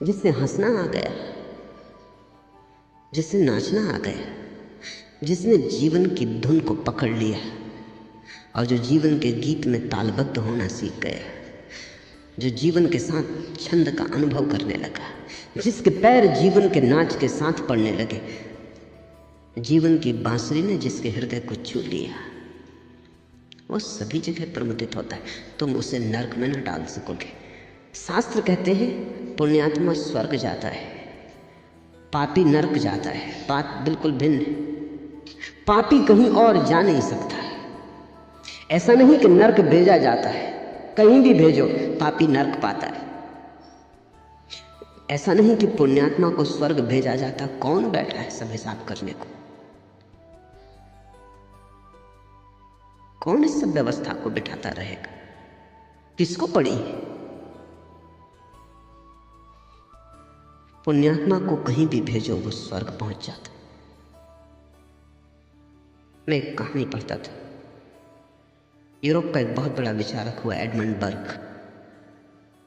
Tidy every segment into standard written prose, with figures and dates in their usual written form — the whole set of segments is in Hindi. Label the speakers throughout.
Speaker 1: जिससे हंसना आ गया, जिससे नाचना आ गया, जिसने जीवन की धुन को पकड़ लिया और जो जीवन के गीत में तालबद्ध होना सीख गया, जो जीवन के साथ छंद का अनुभव करने लगा, जिसके पैर जीवन के नाच के साथ पड़ने लगे, जीवन की बांसुरी ने जिसके हृदय को छू लिया, वो सभी जगह प्रमुदित होता है। तुम उसे नरक में न डाल सकोगे। शास्त्र कहते हैं पुण्यात्मा स्वर्ग जाता है, पापी नरक जाता है। बात बिल्कुल भिन्न है। पापी कहीं और जा नहीं सकता। ऐसा नहीं कि नरक भेजा जाता है, कहीं भी भेजो पापी नरक पाता है। ऐसा नहीं कि पुण्यात्मा को स्वर्ग भेजा जाता। कौन बैठा है सब हिसाब करने को? कौन इस सब व्यवस्था को बिठाता रहेगा? किसको पड़ी है? पुण्यात्मा को कहीं भी भेजो वो स्वर्ग पहुंच जाता है। मैं एक कहानी पढ़ता था। यूरोप का एक बहुत बड़ा विचारक हुआ एडमंड बर्ग।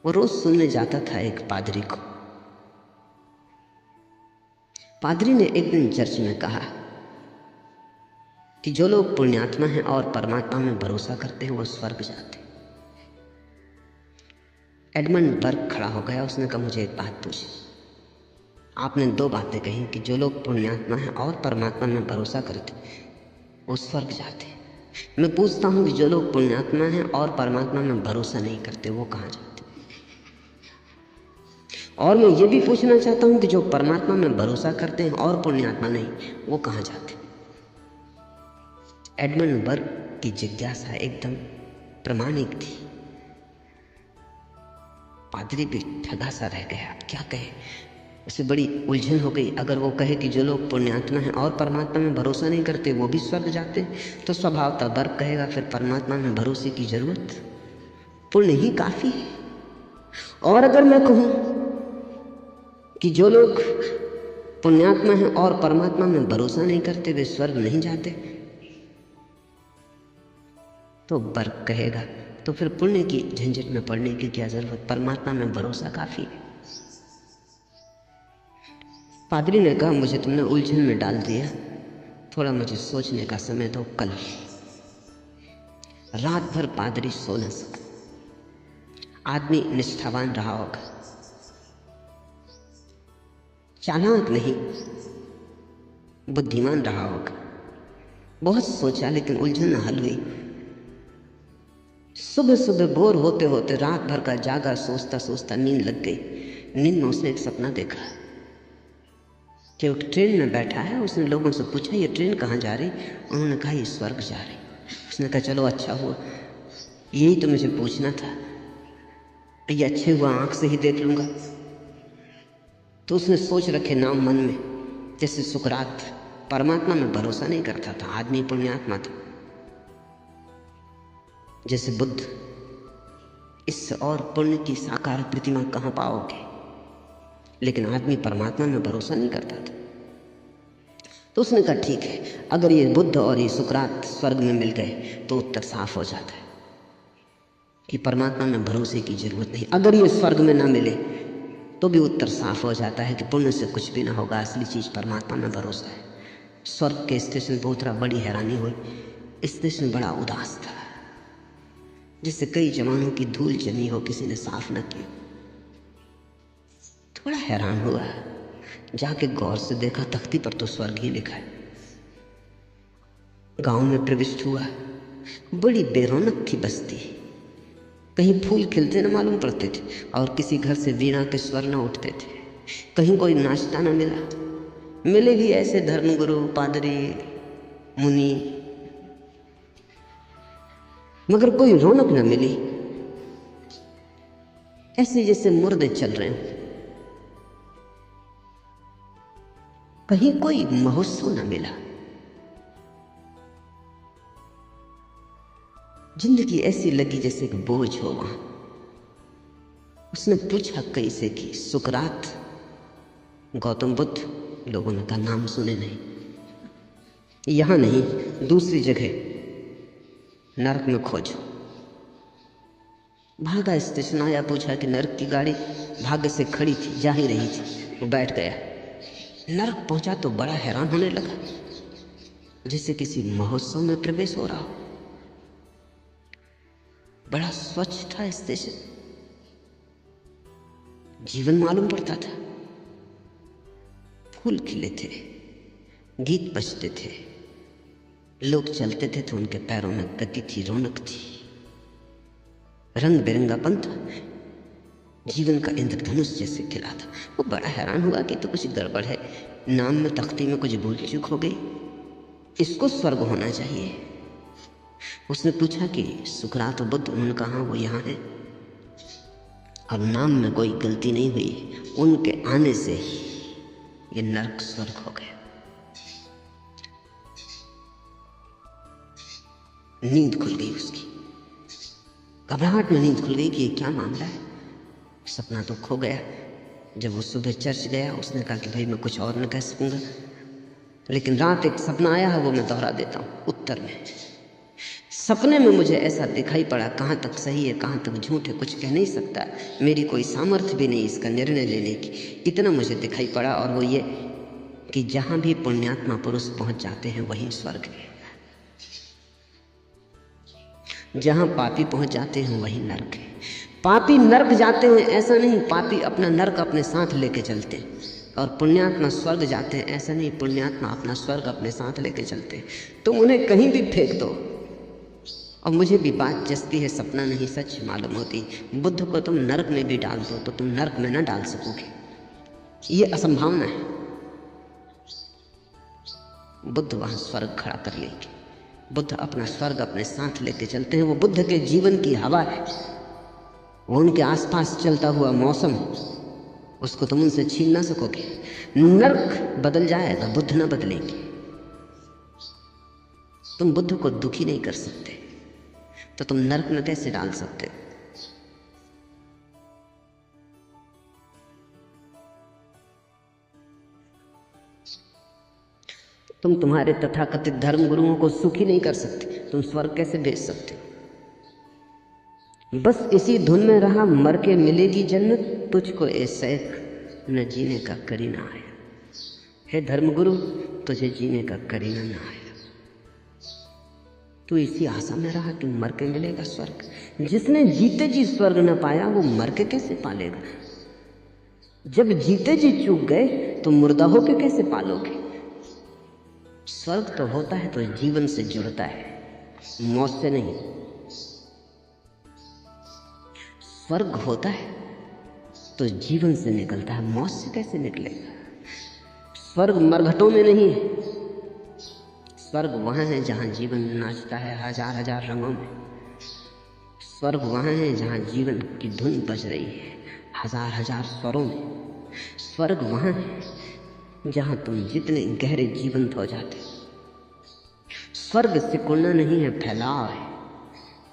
Speaker 1: वो रोज सुनने जाता था एक पादरी को। पादरी ने एक दिन चर्च में कहा कि जो लोग पुण्यात्मा हैं और परमात्मा में भरोसा करते हैं वो स्वर्ग जाते हैं। एडमंड बर्ग खड़ा हो गया। उसने कहा, मुझे एक बात पूछी। आपने दो बातें कही कि जो लोग पुण्यात्मा हैं और परमात्मा में भरोसा करते वो स्वर्ग जाते हैं। मैं पूछता हूं कि जो लोग पुण्यात्मा हैं और परमात्मा में भरोसा नहीं करते वो कहाँ जाते? और मैं ये भी पूछना चाहता हूं कि जो परमात्मा में भरोसा करते हैं और पुण्यात्मा नहीं, वो कहाँ जाते? एडमंड बर्ग की जिज्ञासा एकदम प्रामाणिक थी। पादरी भी ठगा सा रह गया, अब क्या कहे। उसे बड़ी उलझन हो गई। अगर वो कहे कि जो लोग पुण्यात्मा हैं और परमात्मा में भरोसा नहीं करते वो भी स्वर्ग जाते, तो स्वभावतः बर्ग कहेगा फिर परमात्मा में भरोसे की जरूरत, पुण्य ही काफी है। और अगर मैं कहूं कि जो लोग पुण्यात्मा हैं और परमात्मा में भरोसा नहीं करते वे स्वर्ग नहीं जाते, तो बर्ग कहेगा तो फिर पुण्य की झंझट में पड़ने की क्या जरूरत, परमात्मा में भरोसा काफी है। पादरी ने कहा, मुझे तुमने उलझन में डाल दिया, थोड़ा मुझे सोचने का समय दो। कल रात भर पादरी सो न सका। आदमी निष्ठावान रहा होगा, चालाक नहीं, बुद्धिमान रहा होगा। बहुत सोचा लेकिन उलझन न हल हुई। सुबह सुबह बोर होते होते रात भर का जागा, सोचता सोचता नींद लग गई। नींद में उसने एक सपना देखा कि वो ट्रेन में बैठा है। उसने लोगों से पूछा, ये ट्रेन कहाँ जा रही? उन्होंने कहा, ये स्वर्ग जा रही। उसने कहा, चलो अच्छा हुआ, यही तो मुझे पूछना था, ये अच्छे हुआ आंख से ही देख लूँगा। तो उसने सोच रखे नाम मन में, जैसे सुकरात परमात्मा में भरोसा नहीं करता था, आदमी पुण्यात्मा था। जैसे बुद्ध, इससे और पुण्य की साकार प्रतिमा कहाँ पाओगे? लेकिन आदमी परमात्मा में भरोसा नहीं करता था। तो उसने कहा, ठीक है, अगर ये बुद्ध और ये सुकरात स्वर्ग में मिल गए तो उत्तर साफ हो जाता है कि परमात्मा में भरोसे की जरूरत नहीं। अगर ये स्वर्ग में ना मिले तो भी उत्तर साफ हो जाता है कि पुण्य से कुछ भी ना होगा, असली चीज परमात्मा में भरोसा है। स्वर्ग के स्टेशन पर उतरा, बड़ी हैरानी हुई। स्टेशन बड़ा उदास था, जिससे कई जमानों की धूल जमी हो, किसी ने साफ न की। बड़ा हैरान हुआ, जाके गौर से देखा, तख्ती पर तो स्वर्ग ही लिखा है। गांव में प्रविष्ट हुआ, बड़ी बेरौनक थी बस्ती। कहीं फूल खिलते न मालूम पड़ते थे और किसी घर से वीणा के स्वर न उठते थे। कहीं कोई नाचता न मिला। मिले भी ऐसे धर्मगुरु, पादरी, मुनि, मगर कोई रौनक न मिली। ऐसे जैसे मुर्दे चल रहे हैं। कहीं कोई महोत्सव न मिला। जिंदगी ऐसी लगी जैसे कि बोझ हो वहां। उसने पूछा कैसे कि सुकरात, गौतम बुद्ध, लोगों ने कहा नाम सुने नहीं। यहां नहीं, दूसरी जगह नरक में खोजो। भागा, स्टेशन आया, पूछा कि नरक की गाड़ी भाग्य से खड़ी थी, जा ही रही थी। वो बैठ गया। नरक पहुंचा तो बड़ा हैरान होने लगा, जैसे किसी महोत्सव में प्रवेश हो रहा हो। बड़ा स्वच्छ था स्टेशन, जीवन मालूम पड़ता था। फूल खिले थे, गीत बजते थे, लोग चलते थे तो उनके पैरों में गति थी, रौनक थी, रंग बिरंगापन था, जीवन का इंद्रधनुष जैसे खिला था। वो बड़ा हैरान हुआ कि तो कुछ गड़बड़ है, नाम में तख्ती में कुछ भूल चूक हो गई, इसको स्वर्ग होना चाहिए। उसने पूछा कि सुकरात और बुद्ध, उन्होंने कहा वो यहाँ है, और नाम में कोई गलती नहीं हुई, उनके आने से ही ये नरक स्वर्ग हो गया। नींद खुल गई उसकी, घबराहट में नींद खुल गई कि ये क्या मामला है। सपना तो खो गया। जब वो सुबह चर्च गया, उसने कहा कि भाई मैं कुछ और न कह सकूंगा, लेकिन रात एक सपना आया है, वो मैं दोहरा देता हूँ। उत्तर में सपने में मुझे ऐसा दिखाई पड़ा, कहाँ तक सही है कहाँ तक झूठ है कुछ कह नहीं सकता, मेरी कोई सामर्थ्य भी नहीं इसका निर्णय लेने की। इतना मुझे दिखाई पड़ा, और वो ये कि जहाँ भी पुण्यात्मा पुरुष पहुँच जाते हैं वहीं स्वर्ग है, जहाँ पापी पहुँच जाते हैं वहीं नरक है। पापी नरक जाते हैं ऐसा नहीं, पापी अपना नरक अपने साथ लेके चलते हैं, और पुण्यात्मा स्वर्ग जाते हैं ऐसा नहीं, पुण्यात्मा अपना स्वर्ग अपने साथ लेके चलते हैं। तुम उन्हें कहीं भी फेंक दो। और मुझे भी बात जचती है, सपना नहीं सच मालूम होती। बुद्ध को तुम नरक में भी डाल दो तो तुम नरक में न डाल सकोगे, ये असंभावना है। बुद्ध वहां स्वर्ग खड़ा कर लेंगे। बुद्ध अपना स्वर्ग अपने साथ लेके चलते हैं। वो बुद्ध के जीवन की हवा है, वो उनके आसपास चलता हुआ मौसम, उसको तुम उनसे छीन ना सकोगे। नरक बदल जाएगा, बुद्ध ना बदलेंगे। तुम बुद्ध को दुखी नहीं कर सकते, तो तुम नरक में कैसे डाल सकते? तुम तुम्हारे तथाकथित धर्म गुरुओं को सुखी नहीं कर सकते, तुम स्वर्ग कैसे भेज सकते? बस इसी धुन में रहा, मर के मिलेगी जन्नत, तुझको ए सैफ न जीने का करीना आया। हे धर्मगुरु, तुझे जीने का करीना न आया। तू इसी आशा में रहा कि मर के मिलेगा स्वर्ग। जिसने जीते जी स्वर्ग न पाया वो मर के कैसे पालेगा? जब जीते जी चूक गए तो मुर्दा होके कैसे पालोगे? स्वर्ग तो होता है तो जीवन से जुड़ता है, मौत से नहीं। स्वर्ग होता है तो जीवन से निकलता है, मौत से कैसे निकलेगा? स्वर्ग मरघटों में नहीं है, स्वर्ग वहाँ है जहाँ जीवन नाचता है हजार हजार रंगों में। स्वर्ग वहाँ है जहाँ जीवन की धुन बज रही है हजार हजार स्वरों में। स्वर्ग वहाँ है जहाँ तुम जितने गहरे जीवंत हो जाते। स्वर्ग सिकुड़ना नहीं है, फैलाव है।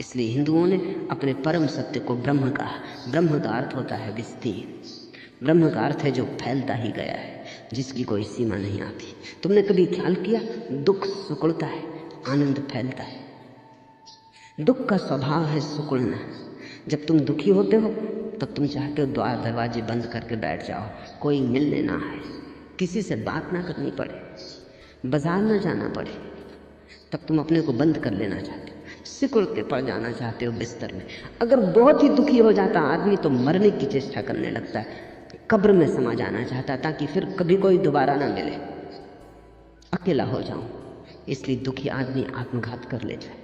Speaker 1: इसलिए हिंदुओं ने अपने परम सत्य को ब्रह्म कहा। ब्रह्म का अर्थ होता है विस्तीर्ण, ब्रह्म का अर्थ है जो फैलता ही गया है, जिसकी कोई सीमा नहीं आती। तुमने कभी ख्याल किया, दुख सिकुड़ता है, आनंद फैलता है। दुख का स्वभाव है सिकुड़ना। जब तुम दुखी होते हो तब तुम चाहते हो द्वार दरवाजे बंद करके बैठ जाओ, कोई मिलने ना आए, किसी से बात ना करनी पड़े, बाजार ना जाना पड़े, तब तुम अपने को बंद कर लेना चाहते हो, सिकुड़ के पड़ जाना चाहते हो बिस्तर में। अगर बहुत ही दुखी हो जाता आदमी तो मरने की चेष्टा करने लगता है, कब्र में समा जाना चाहता ताकि फिर कभी कोई दोबारा ना मिले, अकेला हो जाऊं। इसलिए दुखी आदमी आत्मघात कर लेता है।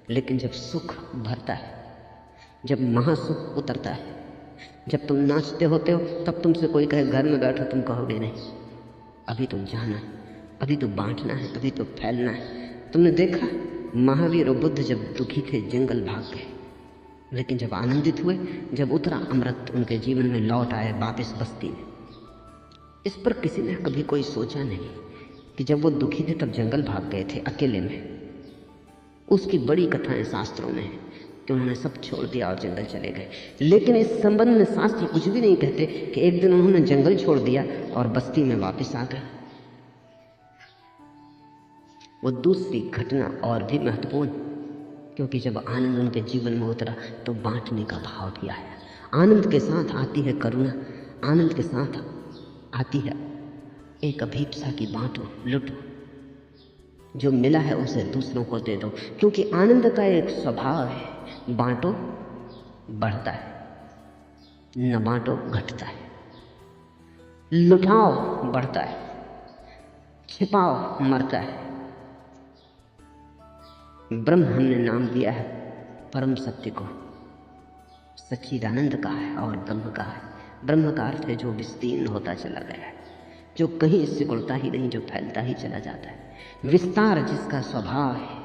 Speaker 1: लेकिन जब सुख भरता है, जब महासुख उतरता है, जब तुम नाचते होते हो, तब तुमसे कोई कहे घर में बैठो, तुम कहोगे नहीं, अभी तो जाना है, अभी तो बांटना है, अभी तो फैलना है। तुमने देखा महावीर और बुद्ध जब दुखी थे जंगल भाग गए, लेकिन जब आनंदित हुए, जब उतरा अमृत उनके जीवन में लौट आए वापस बस्ती में। इस पर किसी ने कभी कोई सोचा नहीं कि जब वो दुखी थे तब जंगल भाग गए थे अकेले में। उसकी बड़ी कथाएं शास्त्रों में है कि उन्होंने सब छोड़ दिया और जंगल चले गए। लेकिन इस संबंध में शास्त्र कुछ भी नहीं कहते कि एक दिन उन्होंने जंगल छोड़ दिया और बस्ती में वापस आ गए। वो दूसरी घटना और भी महत्वपूर्ण क्योंकि जब आनंद उनके जीवन में उतरा तो बांटने का भाव भी आया। आनंद के साथ आती है करुणा, आनंद के साथ आती है एक अभीप्सा की बांटो, लुटो, जो मिला है उसे दूसरों को दे दो, क्योंकि आनंद का एक स्वभाव है, बांटो बढ़ता है, न बांटो घटता है, लुटाओ बढ़ता है, छिपाओ मरता है। ब्रह्म हमने नाम दिया है परम सत्य को, सच्चिदानंद का है और ब्रह्म का है। ब्रह्म का अर्थ है जो विस्तीर्ण होता चला गया है, जो कहीं सिकुड़ता ही नहीं, जो फैलता ही चला जाता है, विस्तार जिसका स्वभाव है।